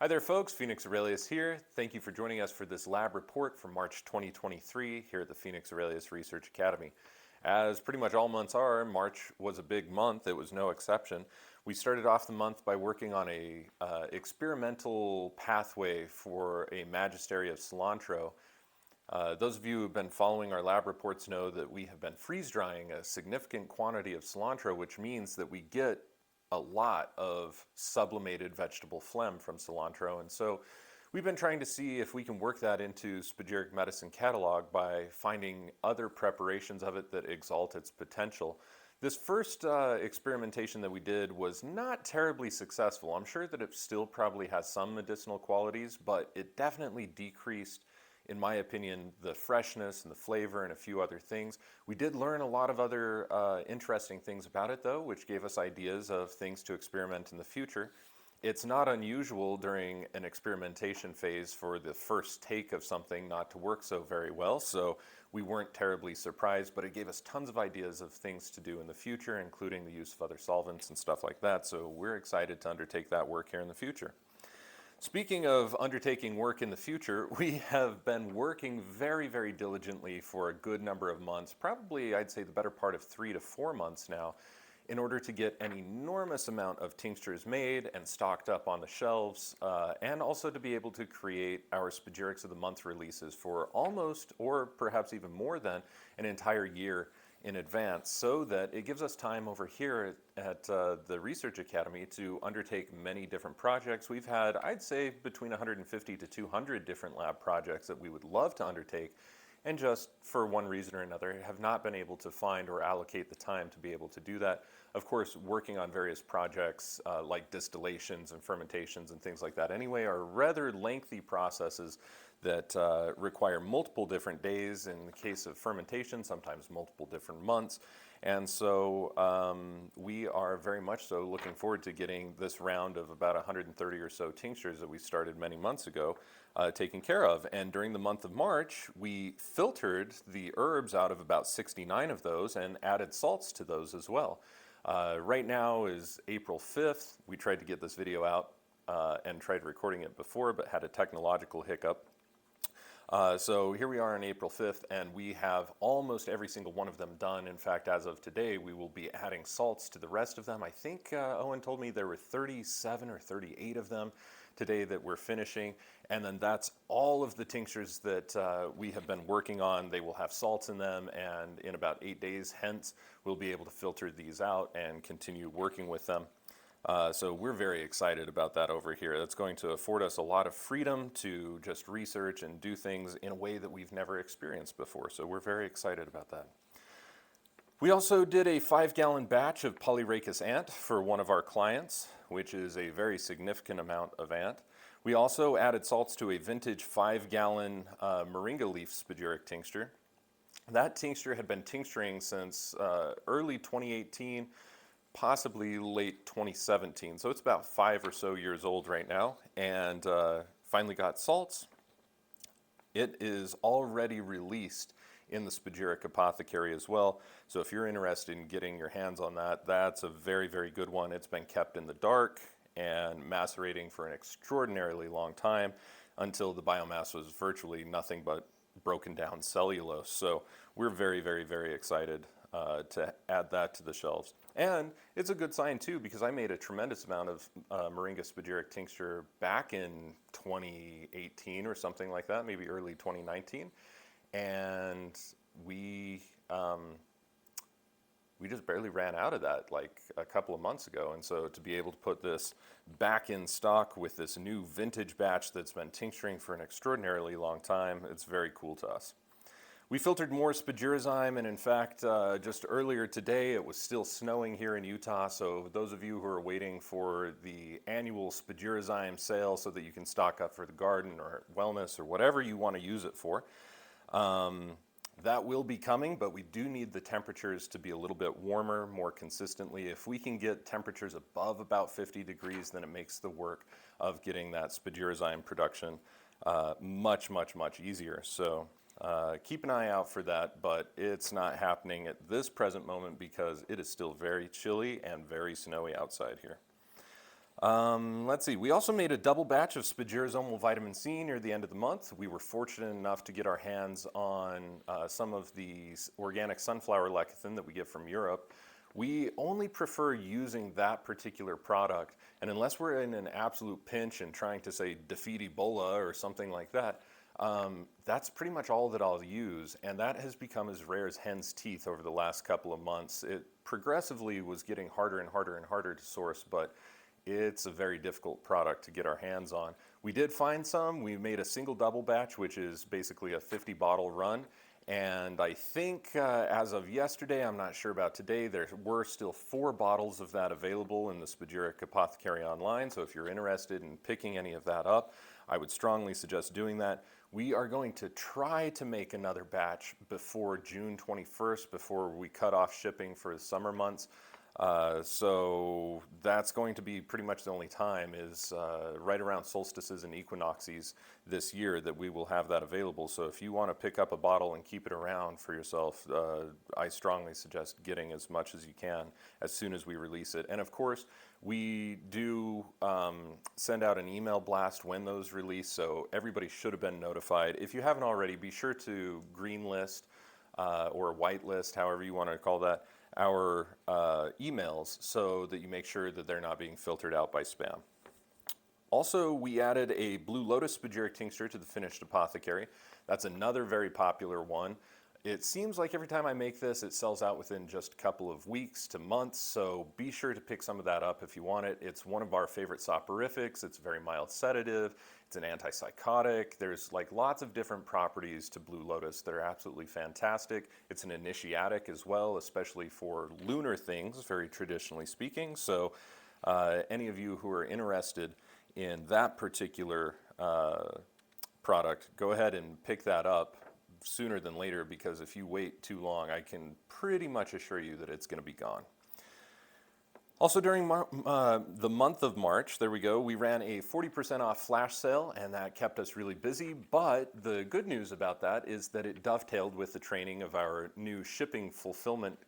Hi there folks, Phoenix Aurelius here. Thank you for joining us for this lab report for March 2023 here at the Phoenix Aurelius Research Academy. As pretty much all months are, March was a big month, it was no exception. We started off the month by working on a experimental pathway for a magistery of cilantro. Those of you who have been following our lab reports know that we have been freeze drying a significant quantity of cilantro, which means that we get a lot of sublimated vegetable phlegm from cilantro. And so we've been trying to see if we can work that into Spagyric medicine catalog by finding other preparations of it that exalt its potential. This first experimentation that we did was not terribly successful. I'm sure that it still probably has some medicinal qualities, but it definitely decreased, in my opinion, the freshness and the flavor and a few other things. We did learn a lot of other interesting things about it though, which gave us ideas of things to experiment in the future. It's not unusual during an experimentation phase for the first take of something not to work so very well, so we weren't terribly surprised, but it gave us tons of ideas of things to do in the future, including the use of other solvents and stuff like that, so we're excited to undertake that work here in the future. Speaking of undertaking work in the future, we have been working very, very diligently for a good number of months, probably I'd say the better part of 3 to 4 months now, in order to get an enormous amount of tinctures made and stocked up on the shelves, and also to be able to create our Spagyrics of the Month releases for almost, or perhaps even more than, an entire year in advance, so that it gives us time over here at the Research Academy to undertake many different projects. We've had, I'd say, between 150 to 200 different lab projects that we would love to undertake, and just for one reason or another have not been able to find or allocate the time to be able to do that. Of course, working on various projects like distillations and fermentations and things like that anyway are rather lengthy processes that require multiple different days. In the case of fermentation, sometimes multiple different months. And so we are very much so looking forward to getting this round of about 130 or so tinctures that we started many months ago taken care of. And during the month of March, we filtered the herbs out of about 69 of those and added salts to those as well. Right now is April 5th. We tried to get this video out and tried recording it before, but had a technological hiccup. So here we are on April 5th, and we have almost every single one of them done. In fact, as of today, we will be adding salts to the rest of them. I think Owen told me there were 37 or 38 of them today that we're finishing, and then that's all of the tinctures that we have been working on. They will have salts in them, and in about 8 days hence, we'll be able to filter these out and continue working with them. So we're very excited about that over here. That's going to afford us a lot of freedom to just research and do things in a way that we've never experienced before. So we're very excited about that. We also did a 5-gallon batch of Polyrhachis ant for one of our clients, which is a very significant amount of ant. We also added salts to a vintage 5-gallon Moringa leaf Spagyric tincture. That tincture had been tincturing since early 2018, possibly late 2017. So it's about 5 or so years old right now, and finally got salts. It is already released in the Spagyric Apothecary as well. So if you're interested in getting your hands on that, that's a very, very good one. It's been kept in the dark and macerating for an extraordinarily long time until the biomass was virtually nothing but broken down cellulose. So we're very, very, very excited to add that to the shelves. And it's a good sign too, because I made a tremendous amount of Moringa Spagyric tincture back in 2018 or something like that, maybe early 2019. And we just barely ran out of that like a couple of months ago. And so to be able to put this back in stock with this new vintage batch that's been tincturing for an extraordinarily long time, it's very cool to us. We filtered more Spagyrizyme, and in fact, just earlier today, it was still snowing here in Utah, so those of you who are waiting for the annual Spagyrizyme sale so that you can stock up for the garden or wellness or whatever you want to use it for, that will be coming, but we do need the temperatures to be a little bit warmer, more consistently. If we can get temperatures above about 50 degrees, then it makes the work of getting that Spagyrizyme production much, much, much easier. So keep an eye out for that, but it's not happening at this present moment because it is still very chilly and very snowy outside here. Let's see. We also made a double batch of Spagyric vitamin C near the end of the month. We were fortunate enough to get our hands on some of the organic sunflower lecithin that we get from Europe. We only prefer using that particular product, and unless we're in an absolute pinch and trying to, say, defeat Ebola or something like that, that's pretty much all that I'll use, and that has become as rare as hen's teeth over the last couple of months. It progressively was getting harder and harder and harder to source, but it's a very difficult product to get our hands on. We did find some. We made a single double batch, which is basically a 50 bottle run. And I think as of yesterday, I'm not sure about today, there were still 4 bottles of that available in the Spagyric Apothecary online. So if you're interested in picking any of that up, I would strongly suggest doing that. We are going to try to make another batch before June 21st, before we cut off shipping for the summer months. So that's going to be pretty much the only time is right around solstices and equinoxes this year that we will have that available. So if you want to pick up a bottle and keep it around for yourself, I strongly suggest getting as much as you can as soon as we release it. And of course, we do send out an email blast when those release, so everybody should have been notified. If you haven't already, be sure to green list or white list, however you want to call that, our emails so that you make sure that they're not being filtered out by spam. Also, we added a Blue Lotus Spagyric tincture to the finished apothecary. That's another very popular one. It seems like every time I make this, it sells out within just a couple of weeks to months, so be sure to pick some of that up if you want it. It's one of our favorite soporifics. It's a very mild sedative. It's an antipsychotic. There's like lots of different properties to Blue Lotus that are absolutely fantastic. It's an initiatic as well, especially for lunar things, very traditionally speaking. So any of you who are interested in that particular product, go ahead and pick that up sooner than later, because if you wait too long, I can pretty much assure you that it's going to be gone. Also during the month of March, there we go, we ran a 40% off flash sale, and that kept us really busy. But the good news about that is that it dovetailed with the training of our new shipping fulfillment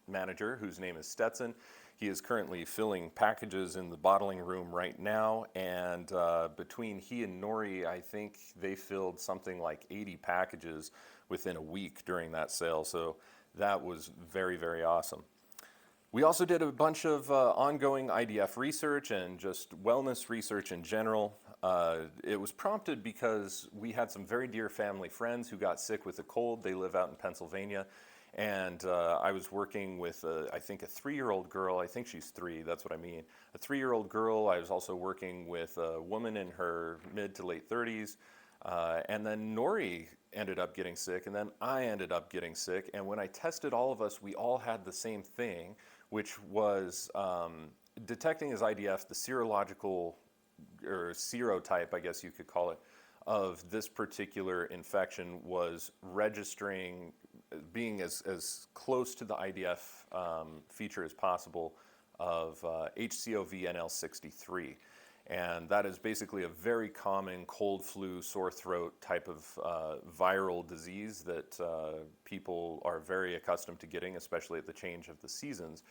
manager, whose name is Stetson. He is currently filling packages in the bottling room right now, and between he and Nori, I think they filled something like 80 packages within a week during that sale, so that was very, very awesome. We also did a bunch of ongoing IDF research and just wellness research in general. It was prompted because we had some very dear family friends who got sick with a cold. They live out in Pennsylvania. And I was working with, I think, a 3-year-old girl. I think she's 3, that's what I mean. A 3-year-old girl. I was also working with a woman in her mid to late 30s. And then Nori ended up getting sick, and then I ended up getting sick. And when I tested all of us, we all had the same thing, which was detecting as IDF the serological, or serotype, I guess you could call it, of this particular infection was registering, being as close to the IDF feature as possible of HCOV-NL63. And that is basically a very common cold, flu, sore throat type of viral disease that people are very accustomed to getting, especially at the change of the seasons.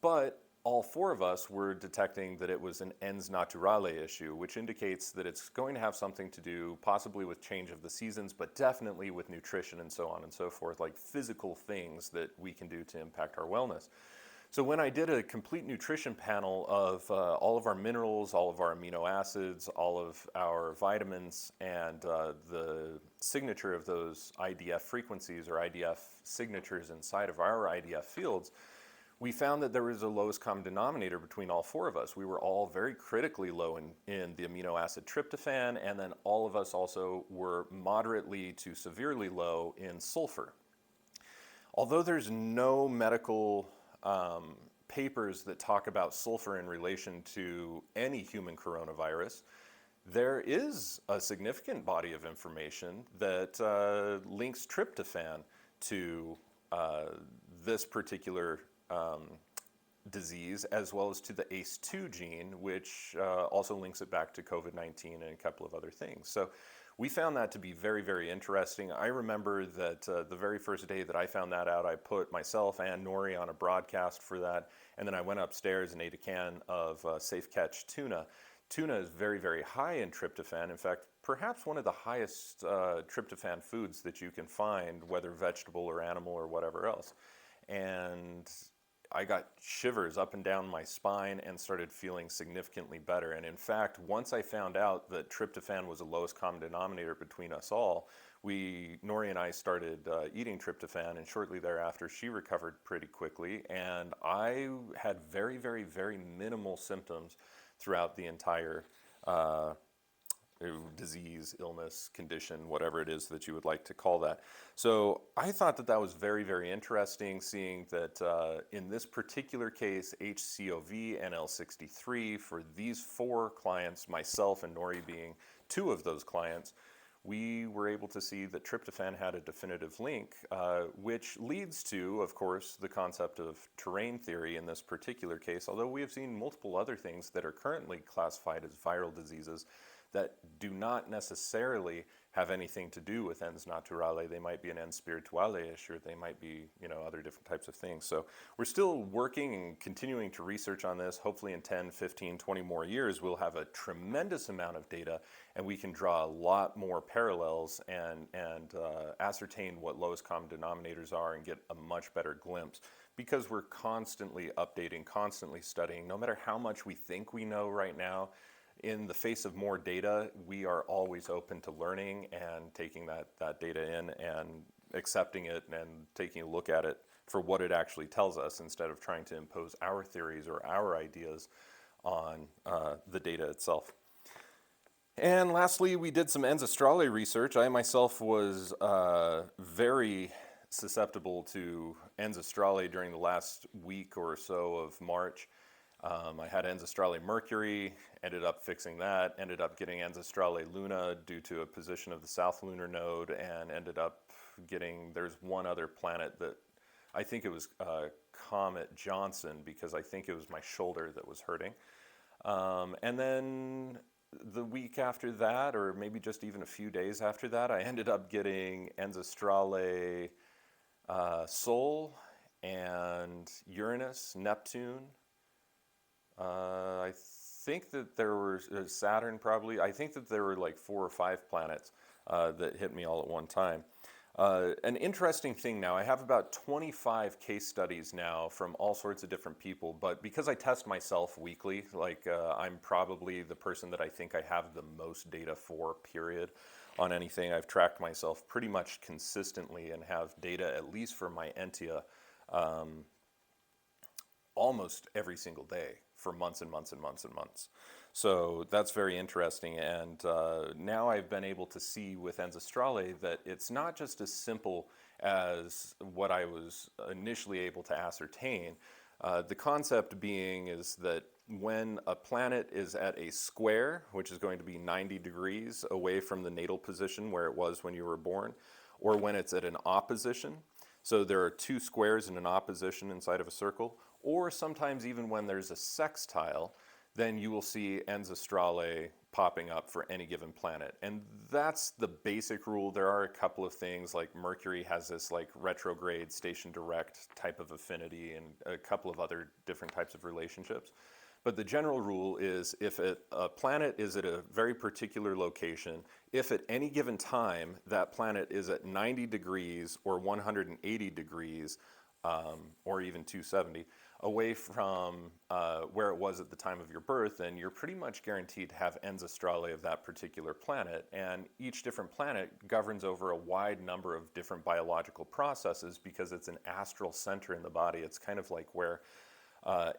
But all 4 of us were detecting that it was an ens naturale issue, which indicates that it's going to have something to do possibly with change of the seasons, but definitely with nutrition and so on and so forth, like physical things that we can do to impact our wellness. So when I did a complete nutrition panel of all of our minerals, all of our amino acids, all of our vitamins, and the signature of those IDF frequencies or IDF signatures inside of our IDF fields, we found that there was a lowest common denominator between all 4 of us. We were all very critically low in the amino acid tryptophan, and then all of us also were moderately to severely low in sulfur. Although there's no medical papers that talk about sulfur in relation to any human coronavirus, there is a significant body of information that links tryptophan to this particular disease, as well as to the ACE2 gene, which also links it back to COVID-19 and a couple of other things. So we found that to be very, very interesting. I remember that the very first day that I found that out, I put myself and Nori on a broadcast for that, and then I went upstairs and ate a can of Safe Catch tuna. Tuna is very, very high in tryptophan. In fact, perhaps one of the highest tryptophan foods that you can find, whether vegetable or animal or whatever else. And I got shivers up and down my spine and started feeling significantly better. And in fact, once I found out that tryptophan was the lowest common denominator between us all, Nori and I started eating tryptophan, and shortly thereafter she recovered pretty quickly, and I had very, very, very minimal symptoms throughout the entire disease, illness, condition, whatever it is that you would like to call that. So I thought that that was very, very interesting, seeing that in this particular case, HCOV NL63, for these 4 clients, myself and Nori being 2 of those clients, we were able to see that tryptophan had a definitive link, which leads to, of course, the concept of terrain theory in this particular case, although we have seen multiple other things that are currently classified as viral diseases that do not necessarily have anything to do with ens naturale. They might be an ens spirituale-ish, or they might be, other different types of things. So we're still working and continuing to research on this. Hopefully in 10, 15, 20 more years, we'll have a tremendous amount of data, and we can draw a lot more parallels and ascertain what lowest common denominators are and get a much better glimpse, because we're constantly updating, constantly studying. No matter how much we think we know right now, in the face of more data, we are always open to learning and taking that data in and accepting it and taking a look at it for what it actually tells us, instead of trying to impose our theories or our ideas on the data itself. And lastly, we did some ens australe research. I myself was very susceptible to ens australe during the last week or so of March. I had ens australe Mercury, ended up fixing that, ended up getting ens australe Luna due to a position of the south lunar node, and ended up getting, there's one other planet that, I think it was Comet Johnson, because I think it was my shoulder that was hurting. And then the week after that, or maybe just even a few days after that, I ended up getting ens australe Sol and Uranus, Neptune. I think that there were Saturn, probably. I think that there were like 4 or 5 planets that hit me all at one time. An interesting thing now, I have about 25 case studies now from all sorts of different people, but because I test myself weekly, I'm probably the person that I think I have the most data for, period, on anything. I've tracked myself pretty much consistently and have data, at least for my entia, almost every single day for months and months and months and months. So that's very interesting, and now I've been able to see with ens australe that it's not just as simple as what I was initially able to ascertain. The concept being is that when a planet is at a square, which is going to be 90 degrees away from the natal position where it was when you were born, or when it's at an opposition, so there are 2 squares in an opposition inside of a circle, or sometimes even when there's a sextile, then you will see ens australe popping up for any given planet. And that's the basic rule. There are a couple of things, like Mercury has this like retrograde station direct type of affinity, and a couple of other different types of relationships. But the general rule is, if a planet is at a very particular location, if at any given time that planet is at 90 degrees or 180 degrees, or even 270, away from where it was at the time of your birth, then you're pretty much guaranteed to have ens australe of that particular planet. And each different planet governs over a wide number of different biological processes, because it's an astral center in the body. It's kind of like where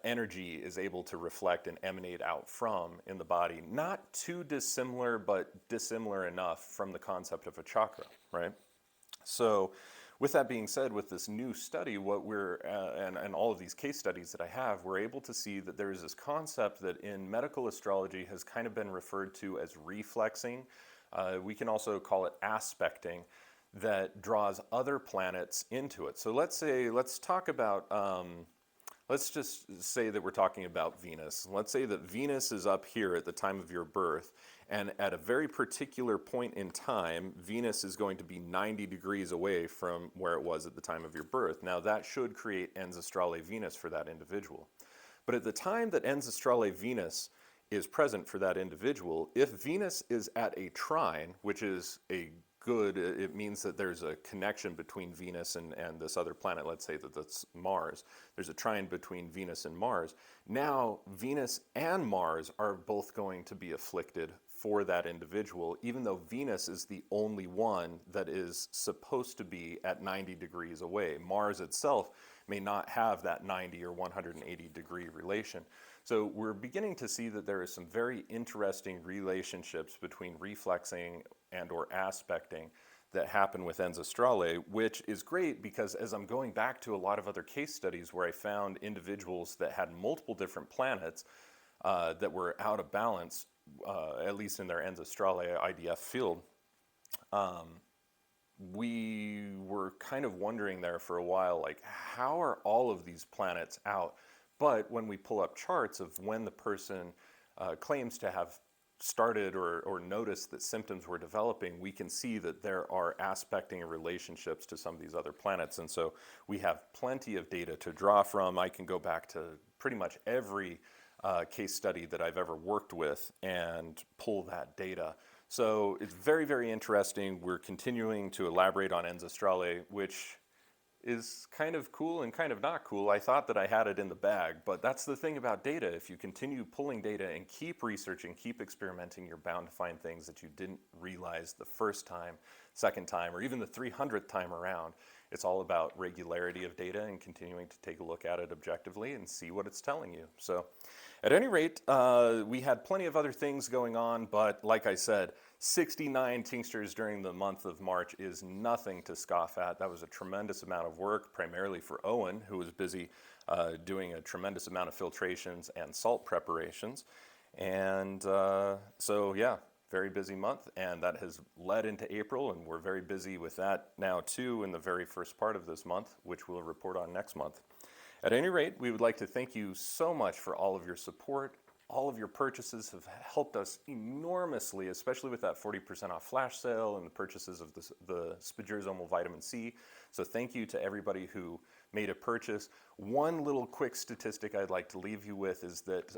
energy is able to reflect and emanate out from in the body. Not too dissimilar, but dissimilar enough from the concept of a chakra, right? So with that being said, with this new study, what we're, and all of these case studies that I have, we're able to see that there is this concept that in medical astrology has kind of been referred to as reflexing. We can also call it aspecting, that draws other planets into it. So let's talk about, let's just say that we're talking about Venus. Let's say that Venus is up here at the time of your birth, And at a very particular point in time, Venus is going to be 90 degrees away from where it was at the time of your birth. Now that should create ens astrale Venus for that individual. But at the time that ens astrale Venus is present for that individual, if Venus is at a trine, which is a good, it means that there's a connection between Venus and this other planet, let's say that that's Mars. There's a trine between Venus and Mars. Now, Venus and Mars are both going to be afflicted for that individual, even though Venus is the only one that is supposed to be at 90 degrees away. Mars itself may not have that 90 or 180 degree relation. So we're beginning to see that there is some very interesting relationships between reflexing and or aspecting that happen with ens astrale, which is great because as I'm going back to a lot of other case studies where I found individuals that had multiple different planets that were out of balance, at least in their ens astrale IDF field, we were kind of wondering there for a while, like, how are all of these planets out? But when we pull up charts of when the person claims to have started or noticed that symptoms were developing, we can see that there are aspecting relationships to some of these other planets. And so we have plenty of data to draw from. I can go back to pretty much every case study that I've ever worked with and pull that data. So it's very, very interesting. We're continuing to elaborate on ens astrale, which is kind of cool and kind of not cool. I thought that I had it in the bag, but that's the thing about data. If you continue pulling data and keep researching, keep experimenting, you're bound to find things that you didn't realize the first time, second time, or even the 300th time around. It's all about regularity of data and continuing to take a look at it objectively and see what it's telling you. So at any rate, we had plenty of other things going on, but like I said, 69 tinctures during the month of March is nothing to scoff at. That was a tremendous amount of work, primarily for Owen, who was busy doing a tremendous amount of filtrations and salt preparations. And so yeah, very busy month, and that has led into April, and we're very busy with that now too in the very first part of this month, which we'll report on next month. At any rate, we would like to thank you so much for all of your support. All of your purchases have helped us enormously, especially with that 40% off flash sale and the purchases of the Spagyric vitamin C. So thank you to everybody who made a purchase. One little quick statistic I'd like to leave you with is that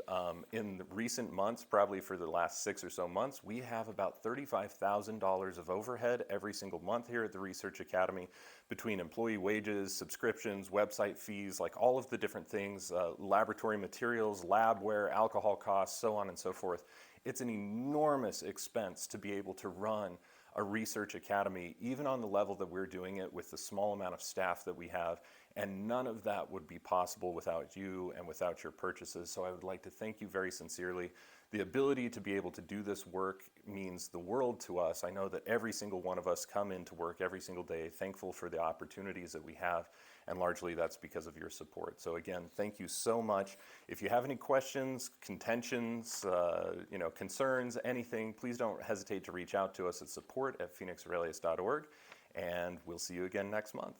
in the recent months, probably for the last 6 or so months, we have about $35,000 of overhead every single month here at the Research Academy between employee wages, subscriptions, website fees, like all of the different things, laboratory materials, labware, alcohol costs, so on and so forth. It's an enormous expense to be able to run a research academy, even on the level that we're doing it with the small amount of staff that we have, and none of that would be possible without you and without your purchases. So I would like to thank you very sincerely. The ability to be able to do this work means the world to us. I know that every single one of us come into work every single day thankful for the opportunities that we have, and largely that's because of your support. So again, thank you so much. If you have any questions, contentions, concerns, anything, please don't hesitate to reach out to us at support@phoenixaurelius.org, and we'll see you again next month.